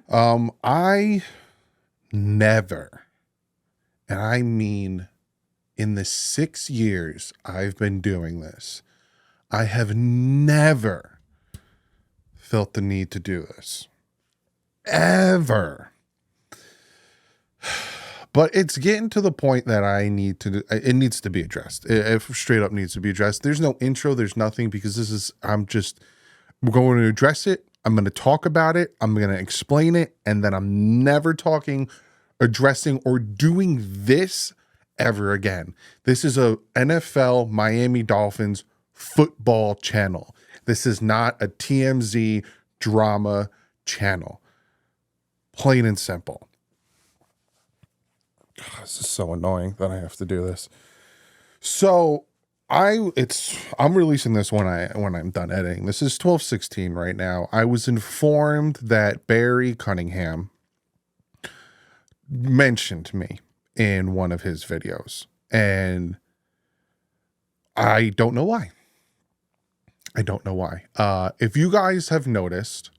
I never, and I mean in the 6 years I've been doing this, I have never felt the need to do this. Ever. But it's getting to the point that it needs to be addressed. It straight up needs to be addressed. There's no intro, there's nothing, because we're going to address it. I'm going to talk about it. I'm going to explain it. And then I'm never addressing, or doing this ever again. This is a NFL Miami Dolphins football channel. This is not a TMZ drama channel. Plain and simple. God, this is so annoying that I have to do this. So I'm releasing this when I'm done editing. This is 12:16 right now. I was informed that Barry Cunningham mentioned me in one of his videos, and I don't know why. If you guys have noticed,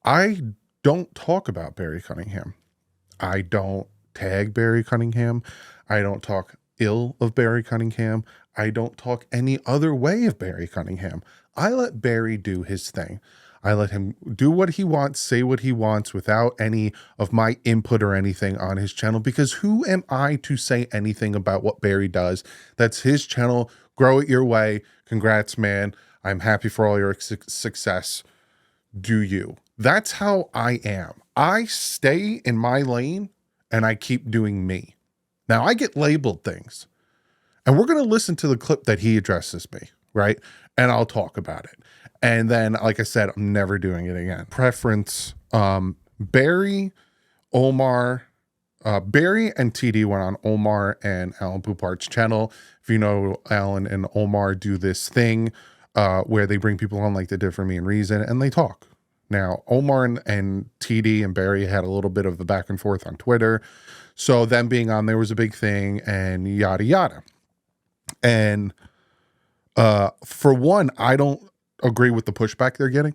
I don't talk about Barry Cunningham. I don't tag Barry Cunningham. I don't talk ill of Barry Cunningham. I don't talk any other way of Barry Cunningham. I let Barry do his thing. I let him do what he wants, say what he wants, without any of my input or anything on his channel, because who am I to say anything about what Barry does? That's his channel. Grow it your way. Congrats, man. I'm happy for all your success. Do you? That's how I am. I stay in my lane and I keep doing me. Now I get labeled things, and we're going to listen to the clip that he addresses me, right? And I'll talk about it. And then, like I said, I'm never doing it again. Preference, Barry and TD went on Omar and Alan Poupart's channel. If you know, Alan and Omar do this thing where they bring people on like the Differ Me and Reason, and they talk. Now, Omar and TD and Barry had a little bit of the back and forth on Twitter. So them being on there was a big thing, and yada, yada. And for one, I don't agree with the pushback they're getting.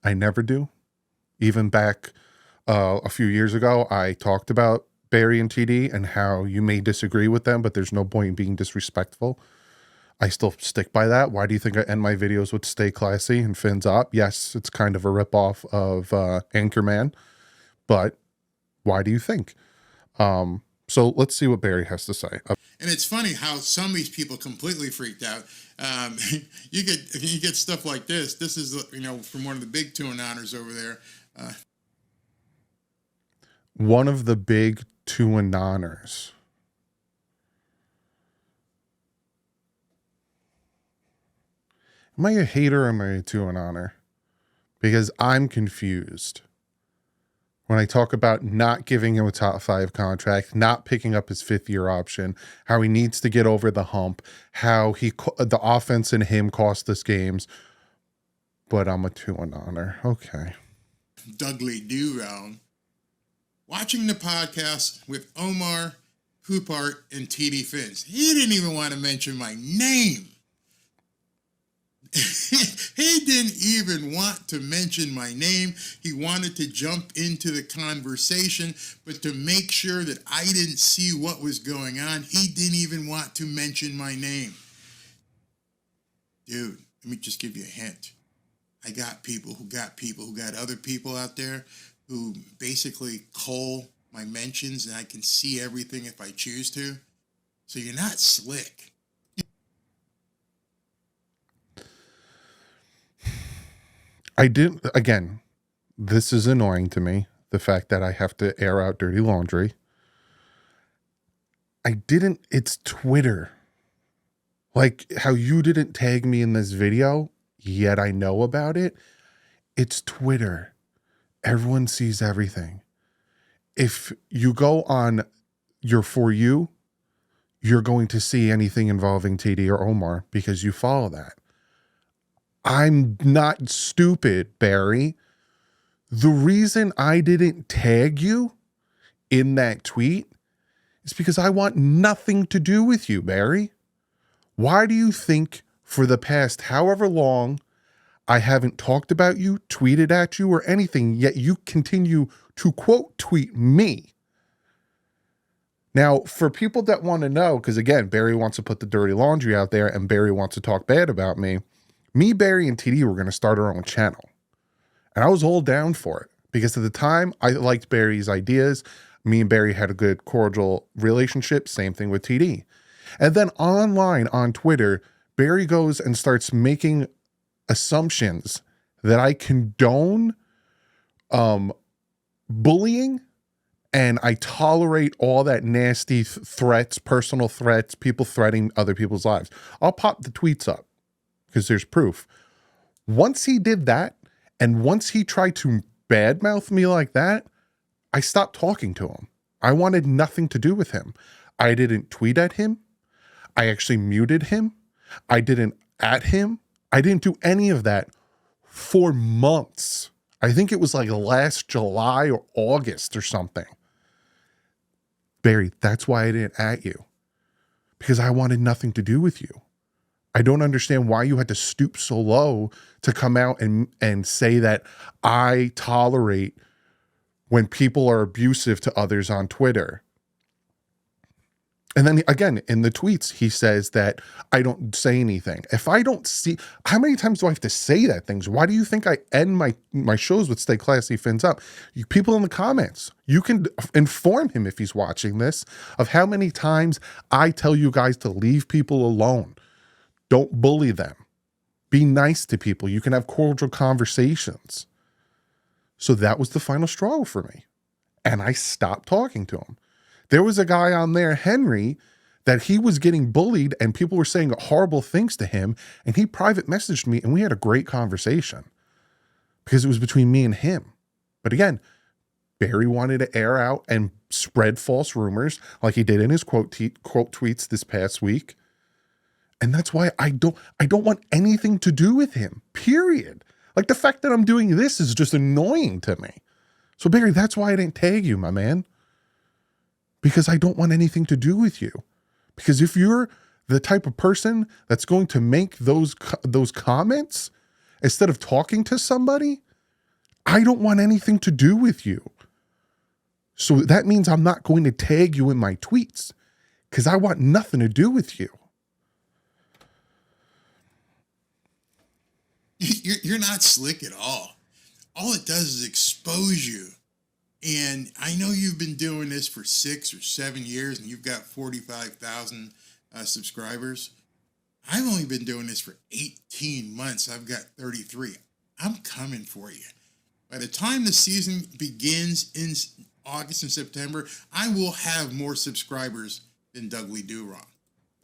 I never do. Even back a few years ago, I talked about Barry and TD and how you may disagree with them, but there's no point in being disrespectful. I still stick by that. Why do you think I end my videos with Stay Classy and Fins Up? Yes, it's kind of a ripoff of Anchorman, but why do you think? So let's see what Barry has to say. And it's funny how some of these people completely freaked out. You get stuff like this. This is, from one of the big 2 and honors over there. One of the big 2 and honors. Am I a hater or am I a 2 and honor? Because I'm confused. When I talk about not giving him a top 5 contract, not picking up his 5th-year option, how he needs to get over the hump, how the offense and him cost us games, but I'm a 2 and honor. Okay. DouglieDoWrong. Watching the podcast with Omar, Poupart, and TD Fins. He didn't even want to mention my name. He didn't even want to mention my name. He wanted to jump into the conversation, but to make sure that I didn't see what was going on, he didn't even want to mention my name. Dude, let me just give you a hint. I got people who got other people out there who basically cull my mentions, and I can see everything if I choose to. So you're not slick. Again, this is annoying to me, the fact that I have to air out dirty laundry. It's Twitter. Like how you didn't tag me in this video, yet I know about it. It's Twitter. Everyone sees everything. If you go on your For You, you're going to see anything involving TD or Omar because you follow that. I'm not stupid, Barry. The reason I didn't tag you in that tweet is because I want nothing to do with you, Barry. Why do you think for the past however long I haven't talked about you, tweeted at you, or anything, yet you continue to quote tweet me. Now, for people that want to know, because again, Barry wants to put the dirty laundry out there and Barry wants to talk bad about me, Barry, and TD were going to start our own channel. And I was all down for it because at the time I liked Barry's ideas. Me and Barry had a good cordial relationship. Same thing with TD. And then online on Twitter, Barry goes and starts making assumptions that I condone bullying, and I tolerate all that nasty threats, personal threats, people threatening other people's lives. I'll pop the tweets up because there's proof. Once he did that, and once he tried to badmouth me like that, I stopped talking to him. I wanted nothing to do with him. I didn't tweet at him. I actually muted him. I didn't at him. I didn't do any of that for months. I think it was like last July or August or something. Barry, that's why I didn't at you. Because I wanted nothing to do with you. I don't understand why you had to stoop so low to come out and say that I tolerate when people are abusive to others on Twitter. And then again, in the tweets, he says that I don't say anything. If I don't see, how many times do I have to say that things? Why do you think I end my shows with Stay Classy, Fins Up? You people in the comments, you can inform him if he's watching this of how many times I tell you guys to leave people alone. Don't bully them. Be nice to people. You can have cordial conversations. So that was the final straw for me. And I stopped talking to him. There was a guy on there, Henry, that he was getting bullied and people were saying horrible things to him. And he private messaged me and we had a great conversation because it was between me and him. But again, Barry wanted to air out and spread false rumors like he did in his quote tweets this past week. And that's why I don't want anything to do with him, period. Like the fact that I'm doing this is just annoying to me. So Barry, that's why I didn't tag you, my man. Because I don't want anything to do with you. Because if you're the type of person that's going to make those comments instead of talking to somebody, I don't want anything to do with you. So that means I'm not going to tag you in my tweets because I want nothing to do with you. You're not slick at all. All it does is expose you. And I know you've been doing this for 6 or 7 years and you've got 45,000 subscribers. I've only been doing this for 18 months. I've got 33. I'm coming for you. By the time the season begins in August and September, I will have more subscribers than DouglieDoWrong.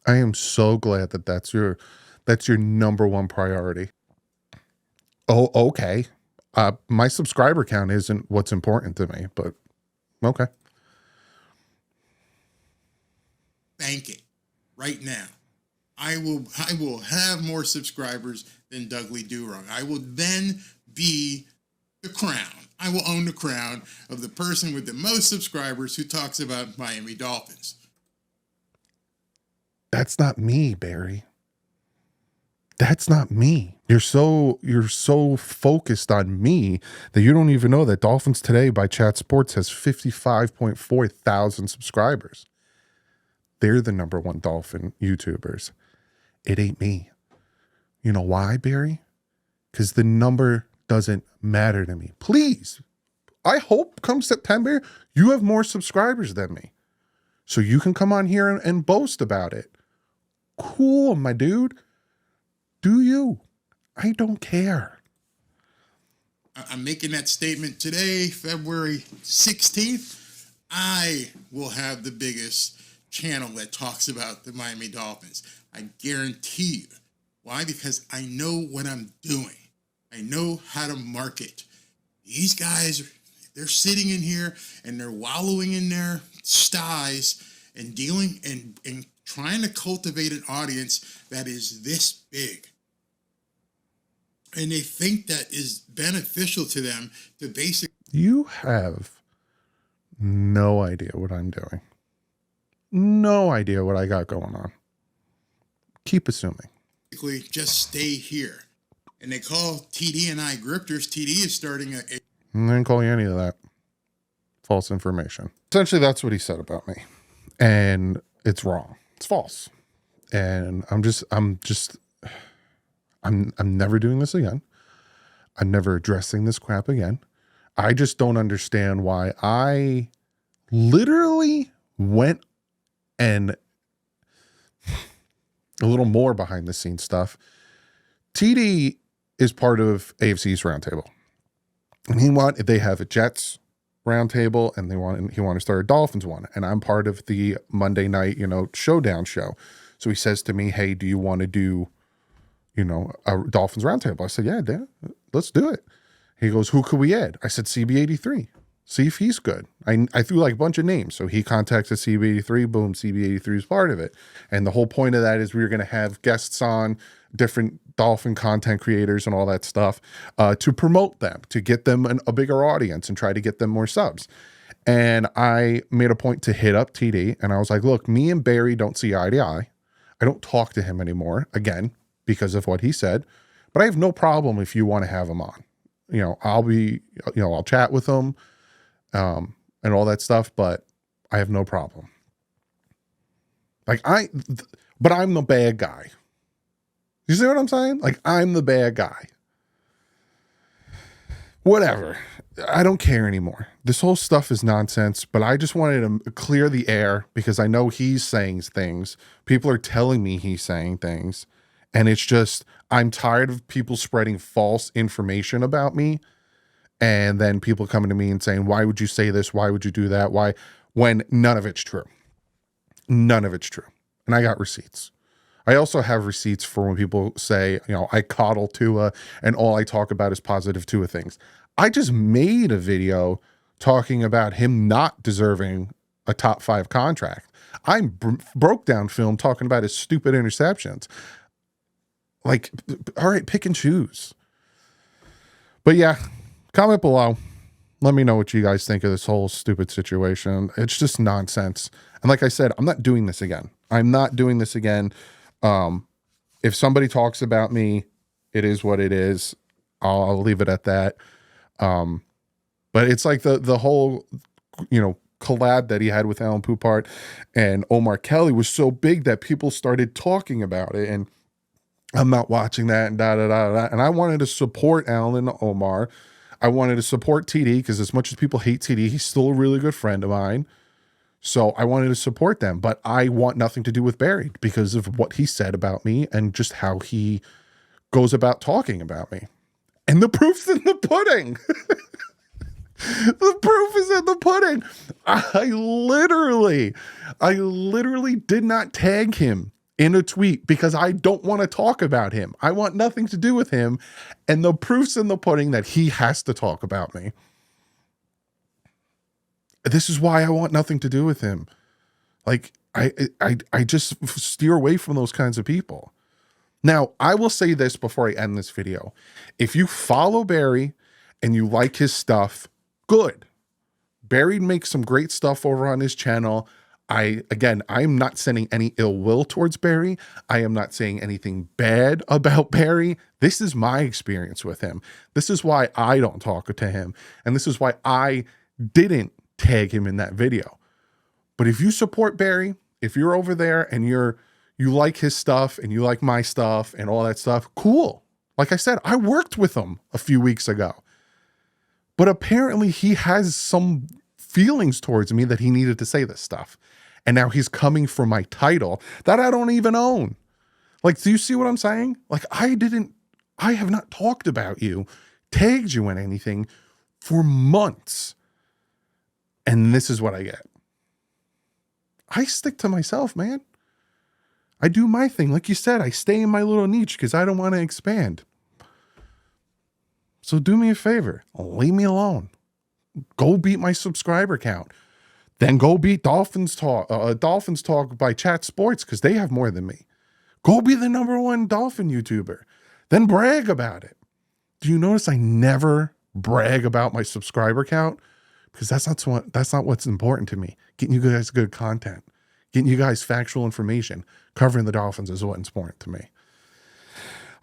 I am so glad that that's your number one priority. Oh, okay. My subscriber count isn't what's important to me, but okay. Bank it right now. I will have more subscribers than DouglieDoWrong. I will then be the crown. I will own the crown of the person with the most subscribers who talks about Miami Dolphins. That's not me, Barry. That's not me. You're so focused on me that you don't even know that Dolphins Today by Chat Sports has 55.4 thousand subscribers. They're the number one Dolphin YouTubers. It ain't me. You know why, Barry? Because the number doesn't matter to me. Please, I hope come September, you have more subscribers than me. So you can come on here and boast about it. Cool, my dude. Do you? I don't care. I'm making that statement today, February 16th. I will have the biggest channel that talks about the Miami Dolphins. I guarantee you. Why? Because I know what I'm doing. I know how to market. These guys, they're sitting in here and they're wallowing in their sties and dealing and trying to cultivate an audience that is this big. And they think that is beneficial to them to basically... You have no idea what I'm doing. No idea what I got going on. Keep assuming. Just stay here. And they call TD and I grifters. TD is starting a I didn't call you any of that. False information. Essentially, that's what he said about me. And it's wrong. It's false. And I'm never doing this again. I'm never addressing this crap again. I just don't understand why I literally went and a little more behind the scenes stuff. TD is part of AFC's roundtable. And they have a Jets roundtable and he want to start a Dolphins one. And I'm part of the Monday night, showdown show. So he says to me, hey, do you want to do, a Dolphins roundtable? I said, yeah, Dan, let's do it. He goes, who could we add? I said, CB83. See if he's good. I threw like a bunch of names. So he contacted CB83. Boom, CB83 is part of it. And the whole point of that is we were going to have guests on, different Dolphin content creators and all that stuff to promote them, to get them a bigger audience and try to get them more subs. And I made a point to hit up TD. And I was like, look, me and Barry don't see eye to eye. I don't talk to him anymore, again, because of what he said. But I have no problem if you want to have him on. I'll chat with him and all that stuff, but I have no problem. But I'm the bad guy. You see what I'm saying? Like, I'm the bad guy. Whatever. I don't care anymore. This whole stuff is nonsense, but I just wanted to clear the air because I know he's saying things. People are telling me he's saying things. And it's just, I'm tired of people spreading false information about me. And then people coming to me and saying, why would you say this? Why would you do that? Why? When none of it's true. None of it's true. And I got receipts. I also have receipts for when people say, I coddle Tua and all I talk about is positive Tua things. I just made a video talking about him not deserving a top 5 contract. I broke down film talking about his stupid interceptions. Like, all right, pick and choose. But yeah, comment below. Let me know what you guys think of this whole stupid situation. It's just nonsense. And like I said, I'm not doing this again. I'm not doing this again. If somebody talks about me, it is what it is. I'll leave it at that. But it's like the whole, collab that he had with Alan Poupart and Omar Kelly was so big that people started talking about it. And I'm not watching that and da. And I wanted to support Alan and Omar. I wanted to support TD because as much as people hate TD, he's still a really good friend of mine. So I wanted to support them, but I want nothing to do with Barry because of what he said about me and just how he goes about talking about me. And the proof's in the pudding. The proof is in the pudding. I literally did not tag him in a tweet because I don't want to talk about him. I want nothing to do with him. And the proof's in the pudding that he has to talk about me. This is why I want nothing to do with him. Like, I just steer away from those kinds of people. Now, I will say this before I end this video. If you follow Barry and you like his stuff, good. Barry makes some great stuff over on his channel. I'm not sending any ill will towards Barry. I am not saying anything bad about Barry. This is my experience with him. This is why I don't talk to him. And this is why I didn't tag him in that video. But if you support Barry, if you're over there and you like his stuff and you like my stuff and all that stuff, cool. Like I said, I worked with him a few weeks ago. But apparently he has some feelings towards me that he needed to say this stuff. And now he's coming for my title that I don't even own. Like, do you see what I'm saying? Like, I have not talked about you, tagged you in anything for months. And this is what I get. I stick to myself, man. I do my thing. Like you said, I stay in my little niche because I don't want to expand. So do me a favor. Leave me alone. Go beat my subscriber count. Then go beat Dolphins Talk by Chat Sports because they have more than me. Go be the #1 Dolphin YouTuber. Then brag about it. Do you notice I never brag about my subscriber count? Because that's not what's important to me. Getting you guys good content. Getting you guys factual information. Covering the Dolphins is what's important to me.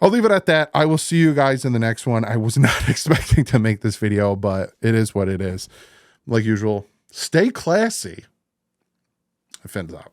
I'll leave it at that. I will see you guys in the next one. I was not expecting to make this video, but it is what it is. Like usual, stay classy. Fins up.